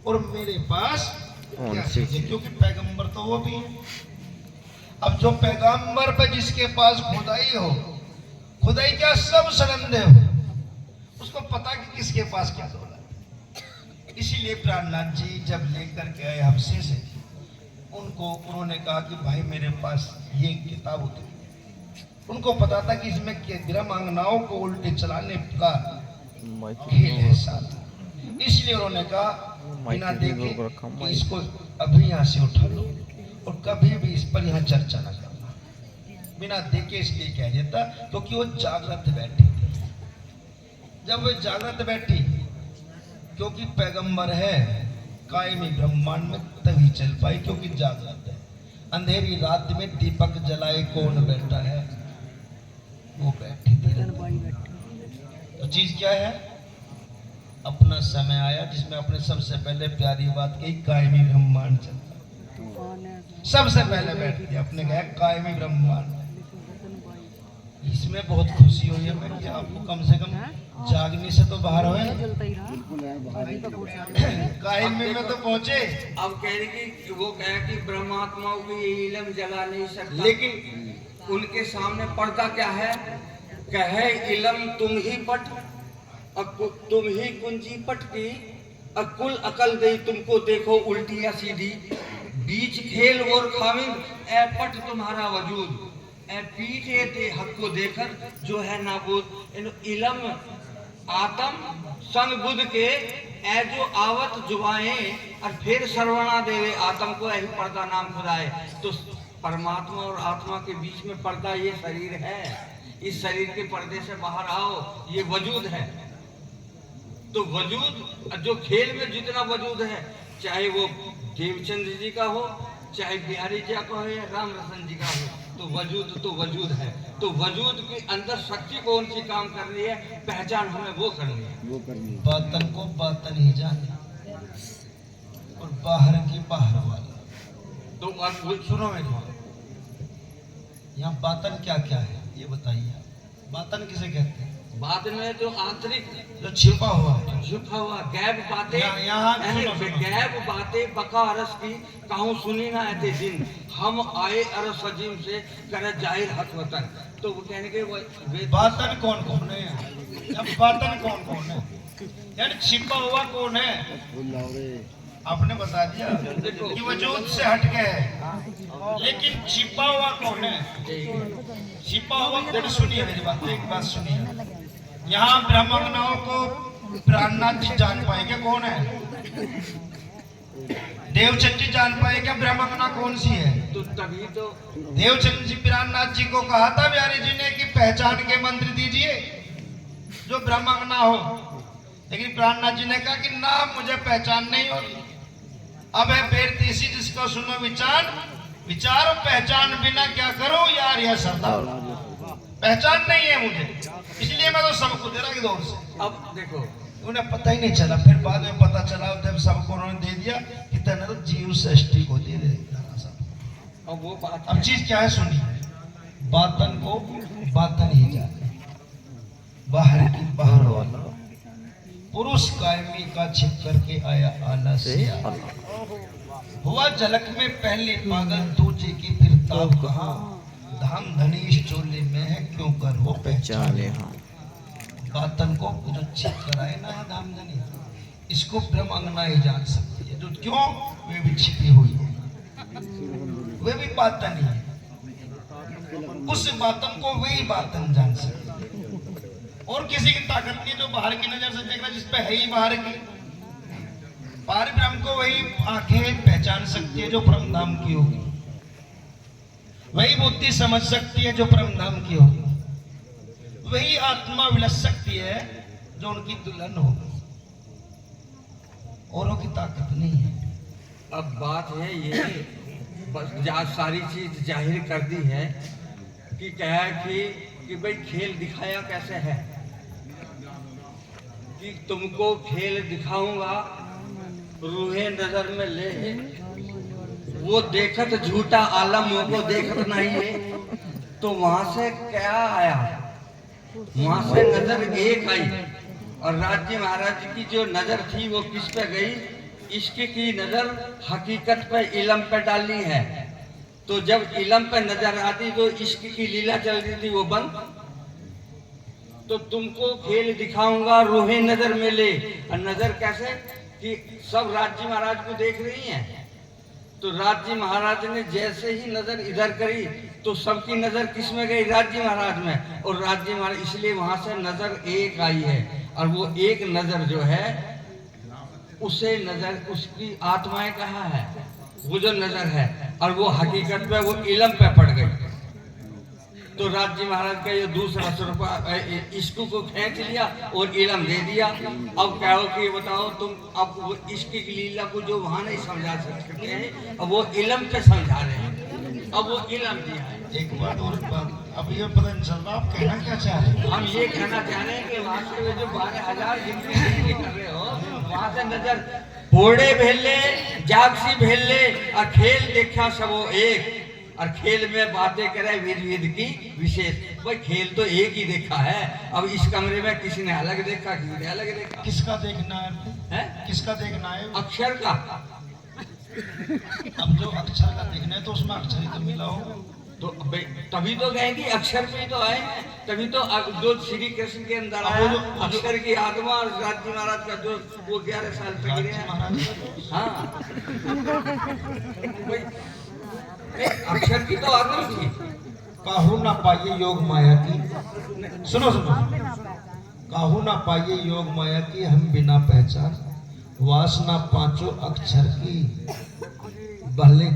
और मेरे पास क्या चीज है, क्योंकि पैगंबर तो वो भी है। अब जो पैगंबर पे जिसके पास खुदाई हो, खुदाई क्या सब सनंदे हो, उसको पता कि किसके पास क्या दौलत। इसीलिए प्राणनाथ जी जब लेकर के आए हमसे से, उन्होंने कहा कि भाई मेरे पास ये किताब होती। उनको पता था कि इसमें वीरांगनाओं को उल्टे चलाने का खेल है साथ, इसलिए उन्होंने कहा बिना देखे कि इसको अभी यहाँ से उठा लो और कभी भी इस पर यहाँ चर्चा न करना। बिना देखे इसलिए कह देता क्योंकि वो जागृत बैठी थी। जब वो जागृत बैठी, क्योंकि पैगंबर है, कायमी ब्रह्मांड में तभी चल पाई क्योंकि जागृत है। अंधेरी रात में दीपक जलाए कौन बैठा है, वो बैठी थी। तो चीज क्या है, अपना समय आया जिसमें अपने सबसे पहले प्यारी बात कही, कायमी ब्रह्मांड चलता। सबसे पहले बैठ के अपने कहा कायमी ब्रह्मांड। इसमें बहुत खुशी हुई है मैं कि आपको कम से कम जागने से तो बाहर हुए, कायमी में तो पहुंचे। अब कह रही कि वो कहे कि ब्रह्मात्माओं की ये इल्म जला नहीं सकता, लेकिन उनके सामने पर्दा क्या है, कहे इल्म तुम ही पट, तुम ही कुंजी पटकी, अकुल अकल दे तुमको देखो उल्टी या सीधी, बीच खेल और खामी ए पट तुम्हारा वजूद, ए पीठे ते हक को देकर जो है नाबूद। इल्म आत्म संग बुद्ध के ए जो आवत जुबाएं और फिर सर्वना देवे आत्म को यही पर्दा नाम खुदाए। तो परमात्मा और आत्मा के बीच में पर्दा ये शरीर है, इस शरीर के पर्दे से बाहर आओ, ये वजूद है। तो वजूद जो खेल में जितना वजूद है, चाहे वो देवचंद्र जी का हो, चाहे बिहारी जी का हो या राम रसन जी का हो, तो वजूद है। तो वजूद के अंदर शक्ति कौन सी काम कर रही है, पहचान हमें वो करनी है। बातन को बातन ही जाने और बाहर की बाहर वाला। तो अब सुनो मेरी, यहाँ बातन क्या क्या है ये बताइए। बातन किसे कहते हैं? बाद में जो आंतरिक जो छिपा हुआ है, झुका हुआ गैब बातें, यहाँ गैब बातें बका अरस की कहूँ सुनी ना ऐसे दिन, हम आए अरस अजीम से करे जाहिर हक वतन। तो वो कहने के बातन कौन कौन है, अब बातन कौन कौन है, यानी छिपा हुआ कौन है? आपने बता दिया कि वजूद से हट गए, लेकिन छिपा हुआ कौन है? छिपा हुआ कौन? सुनिए मेरी बात, एक बात सुनिए। यहाँ ब्रह्मज्ञानों को प्राणनाथ जी जान पाएंगे कौन है? देवचंद जी जान पाएंगे ब्रह्मज्ञान कौन सी है? तो तभी तो देवचंद जी प्राणनाथ जी को कहा था बिहारी जी ने कि पहचान के मंत्र दीजिए जो ब्रह्मज्ञान हो, लेकिन प्राणनाथ जी ने कहा कि ना मुझे पहचान नहीं होगी। अब है बेर तीसरी जिसको सुनो विचार, विचार पहचान बिना क्या करो यार, यह सरदार पहचान नहीं है मुझे, इसलिए मैं तो सबको दे रहा कि दौर से। अब देखो उन्हें पता ही नहीं चला, फिर बाद में पता चला जब सबको उन्होंने दे दिया कि तेने तो जीव सृष्टि को दे दिया सब। अब वो बात, अब चीज क्या है सुनिए, बातन को बातन ही जाने, बाहर की बाहर वाला। पुरुष कायमी का छिप करके आया आलस्य, हुआ झलक में पहले पागल दूजे की फिर ताब कहाँ, धाम धनीश चोले में है क्यों कर वो पहचाने। बातन को जो छिप कराए ना धाम धनी, इसको ब्रह्मांगना ही जान सकती है। जो क्यों, वे भी छिपी हुई है, वे भी बातन ही है, उस बातन को वही बातन जान सकती है। और किसी की ताकत नहीं जो बाहर की नजर से देख रहा, जिसपे है ही बाहर की। पार ब्रह्म को वही आंखें पहचान सकती है जो परम धाम की होगी, वही बुद्धि समझ सकती है जो परम धाम की होगी, वही आत्मा विलस सकती है जो उनकी दुल्हन होगी। औरों की ताकत नहीं है। अब बात है ये, बस सारी चीज जाहिर कर दी है कि क्या है कि भाई खेल दिखाया कैसे है, कि तुमको खेल दिखाऊंगा रूहे नजर में ले, वो देखत झूठा आलम वो देखत नहीं है। तो वहां से क्या आया, वहां से नजर एक आई, और राज्य महाराज की जो नजर थी वो किस पे गई, इश्क की नजर हकीकत पे इल्म पे डालनी है। तो जब इल्म पे नजर आती तो इश्क की लीला चल रही थी वो बंद। तो तुमको खेल दिखाऊंगा रूहें नजर में ले। और नजर कैसे कि सब राज्य महाराज को देख रही हैं। तो राज्य महाराज ने जैसे ही नजर इधर करी तो सबकी नजर किस में गई? राज्य महाराज में। और राज्य महाराज इसलिए वहां से नजर एक आई है। और वो एक नजर जो है उसे नजर उसकी आत्माएं कहा है, वो जो नजर है, और वो हकीकत पे वो इल्म पे पड़ गई। तो राज्य महाराज का ये दूसरा स्वरूप इसको को खींच लिया और इल्म दे दिया। अब क्या हो कि बताओ तुम, अब वो इश्क की लीला को जो वहां नहीं समझा सकते हैं अब वो इल्म पे समझा रहे हैं। अब वो इल्म दिया है। एक बात और बात, अब ये पता नहीं चल रहा आप कहना क्या चाह रहे हैं? हम ये कहना चाह रहे हैं कि वहां से जो 12,000 जिनके कर रहे हो वहां से नजर बोड़े भेले जागसी भेले और खेल देखा सबो एक। और खेल में बातें करे विध विध की विशेष। भाई खेल तो एक ही देखा है। अब इस कमरे में किसी ने अलग देखा, किसी ने अलग देखा। किसका देखना है? किसका देखना है? अक्षर का। अब जो अक्षर का देखना है तो उसमें अक्षर ही तो मिला हो। तो तभी तो कहेंगे अक्षर में तो आए, तभी तो जो श्री कृष्ण के अंदर आया अक्षर की आत्मा। और राज्य महाराज का जो वो 11 साल तक रहे। हाँ अक्षर की तो आत्मा थी। काहू ना पाइए योग माया की, सुनो सुनो, काहू ना पाइए योग माया की हम बिना पहचान, वासना पांचों अक्षर की भले